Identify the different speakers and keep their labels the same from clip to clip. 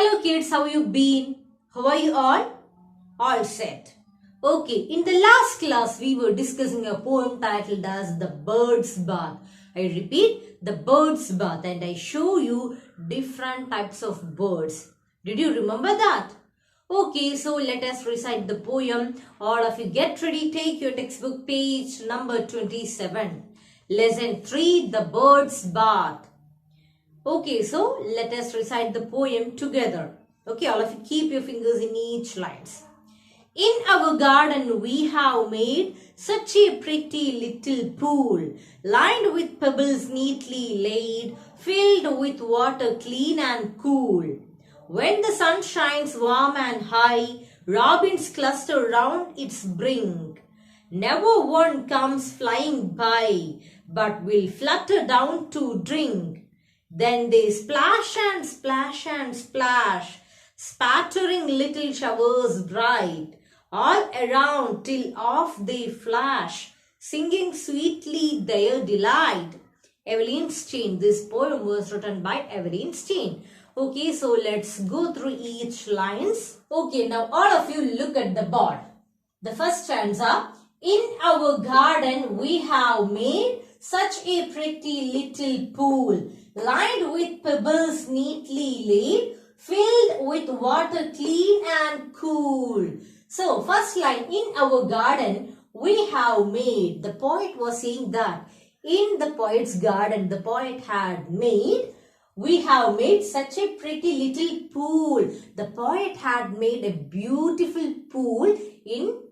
Speaker 1: Hello kids, how you been? How are you all? All set. Okay, in the last class we were discussing a poem titled as The Bird's Bath. I repeat, The Bird's Bath, and I show you different types of birds. Did you remember that? Okay, so let us recite the poem. All of you get ready, take your textbook page number 27. Lesson 3, The Bird's Bath. Okay, so let us recite the poem together. Okay, all of you keep your fingers in each lines. In our garden we have made such a pretty little pool, lined with pebbles neatly laid, filled with water clean and cool. When the sun shines warm and high, robins cluster round its brink. Never one comes flying by, but will flutter down to drink. Then they splash and splash and splash, spattering little showers bright, all around till off they flash, singing sweetly their delight. Evelyn Stein. This poem was written by Evelyn Stein. Okay, so let's go through each lines. Okay, now all of you look at the board. The first stanza. In our garden we have made such a pretty little pool, lined with pebbles neatly laid, filled with water clean and cool. So, first line, in our garden we have made. The poet was saying that in the poet's garden, the poet had made, we have made such a pretty little pool. The poet had made a beautiful pool in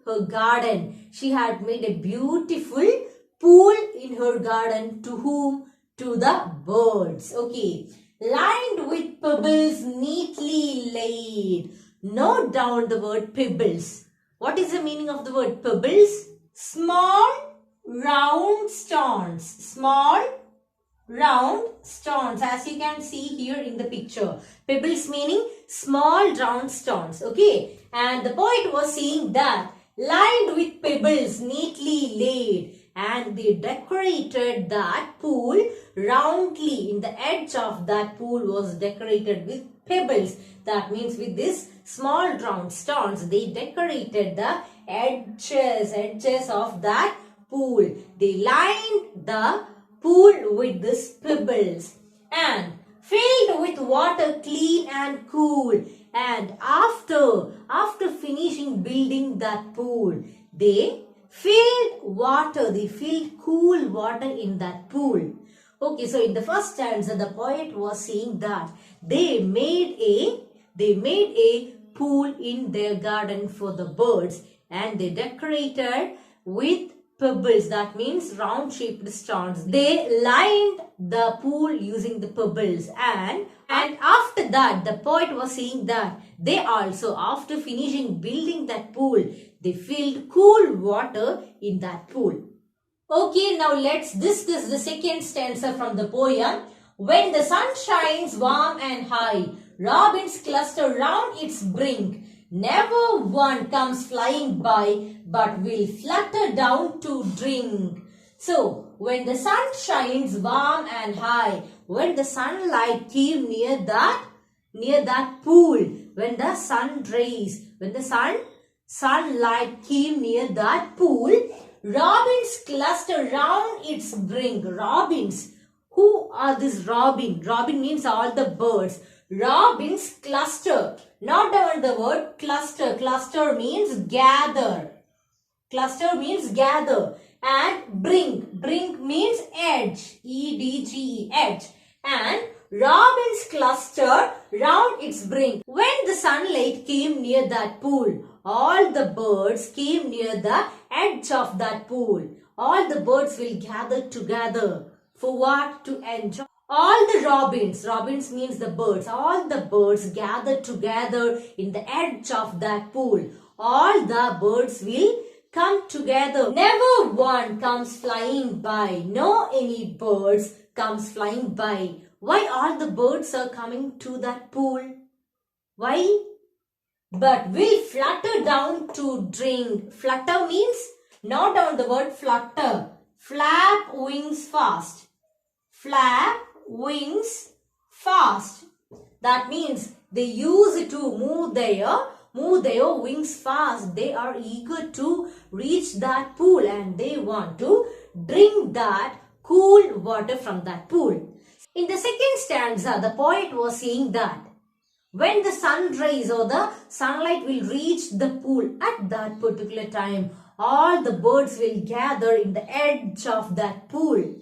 Speaker 1: her garden. She had made a beautiful pool in her garden. To whom? To the birds. Okay. Lined with pebbles neatly laid. Note down the word pebbles. What is the meaning of the word pebbles? Small round stones. Small round stones, as you can see here in the picture. Pebbles meaning small round stones. Okay. And the poet was saying that lined with pebbles neatly laid, and they decorated that pool roundly. In the edge of that pool was decorated with pebbles. That means with this small round stones, they decorated the edges of that pool. They lined the pool with these pebbles and filled with water clean and cool. And after finishing building that pool, they filled cool water in that pool. Okay, so in the first stanza, the poet was saying that they made a pool in their garden for the birds, and they decorated with pebbles. That means round shaped stones. They lined the pool using the pebbles, and after that the poet was saying that they also, after finishing building that pool, they filled cool water in that pool. Okay, now let's discuss the second stanza from the poem. When the sun shines warm and high, robins cluster round its brink. Never one comes flying by, but will flutter down to drink. So, when the sun shines warm and high, when the sunlight came near that pool, when the sunlight came near that pool, robins cluster round its brink. Robins. Who are these robin? Robin means all the birds. Robins cluster. Note down the word cluster. Cluster means gather. Cluster means gather. And brink. Brink means edge. E-D-G-E, edge. And robins cluster round its brink. When the sunlight came near that pool, all the birds came near the edge of that pool. All the birds will gather together. For what? To enjoy. All the robins means the birds, all the birds gather together in the edge of that pool. All the birds will come together. Never one comes flying by. No any birds comes flying by. Why all the birds are coming to that pool? Why? But will flutter down to drink. Flutter means, note down the word flutter. Flap wings fast. Flap wings fast. That means they use to move their wings fast. They are eager to reach that pool and they want to drink that cool water from that pool. In the second stanza, the poet was saying that when the sun rays or the sunlight will reach the pool at that particular time, all the birds will gather in the edge of that pool.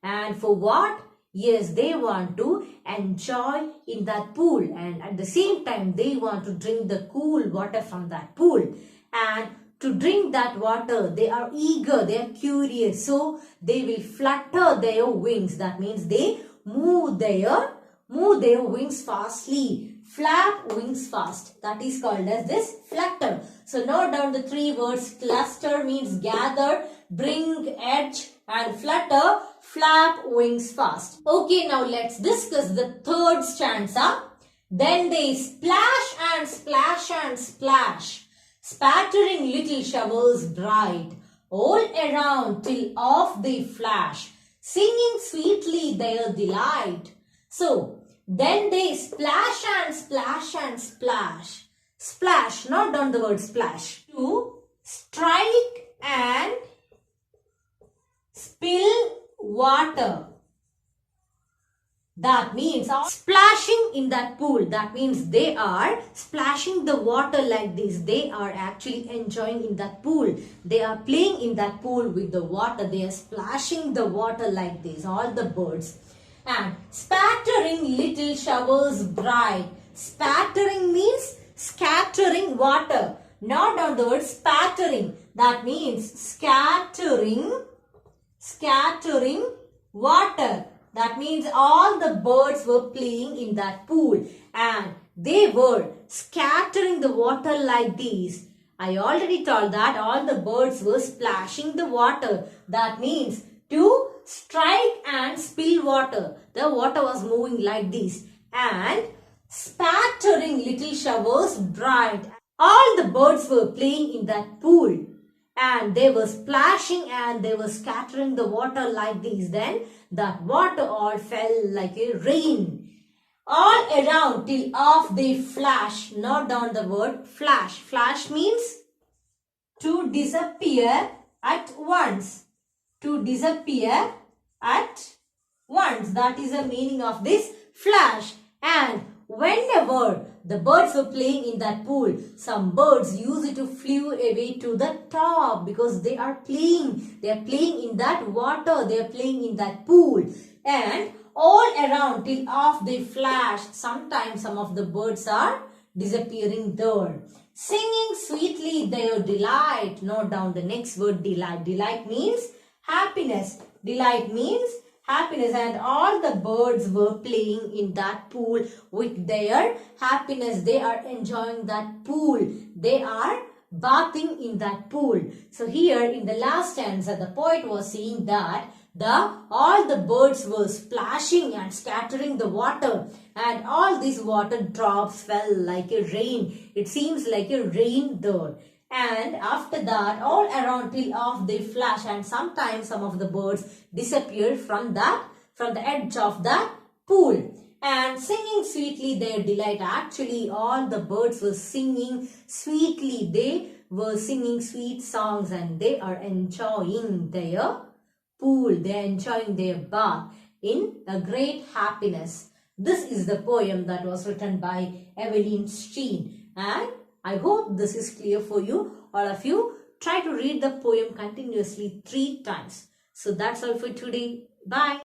Speaker 1: And for what? Yes, they want to enjoy in that pool, and at the same time they want to drink the cool water from that pool. And to drink that water, they are eager, they are curious, so they will flutter their wings. That means they move their wings fastly. Flap wings fast. That is called as this flutter. So note down the three words. Cluster means gather, bring, edge, and flutter. Flap wings fast. Okay, now let's discuss the third stanza. Then they splash and splash and splash, spattering little showers bright, all around till off they flash, singing sweetly their delight. So, then they splash and splash and splash. Splash, not down the word splash. To strike and spill water. That means splashing in that pool. That means they are splashing the water like this. They are actually enjoying in that pool. They are playing in that pool with the water. They are splashing the water like this. All the birds. And spattering little showers bright. Spattering means scattering water. Not on the word spattering. That means scattering water. That means all the birds were playing in that pool and they were scattering the water like this. I already told that all the birds were splashing the water. That means to strike and spill water. The water was moving like this and spattering little showers bright. All the birds were playing in that pool and they were splashing and they were scattering the water like this. Then that water all fell like a rain all around till off they flash. Note down the word flash. Flash means to disappear at once. To disappear at once. That is the meaning of this flash. And whenever the birds were playing in that pool, some birds used to flew away to the top because they are playing. They are playing in that water. They are playing in that pool. And all around till off they flash. Sometimes some of the birds are disappearing there. Singing sweetly their delight. Note down the next word delight. Delight means happiness. Delight means happiness, and all the birds were playing in that pool with their happiness. They are enjoying that pool. They are bathing in that pool. So here in the last stanza, the poet was saying that all the birds were splashing and scattering the water, and all these water drops fell like a rain. It seems like a rain there. And after that, all around till off they flash, and sometimes some of the birds disappeared from the edge of the pool. And singing sweetly their delight. Actually, all the birds were singing sweetly. They were singing sweet songs and they are enjoying their pool. They are enjoying their bath in a great happiness. This is the poem that was written by Evelyn Steen, and I hope this is clear for you. All of you try to read the poem continuously 3 times. So that's all for today. Bye.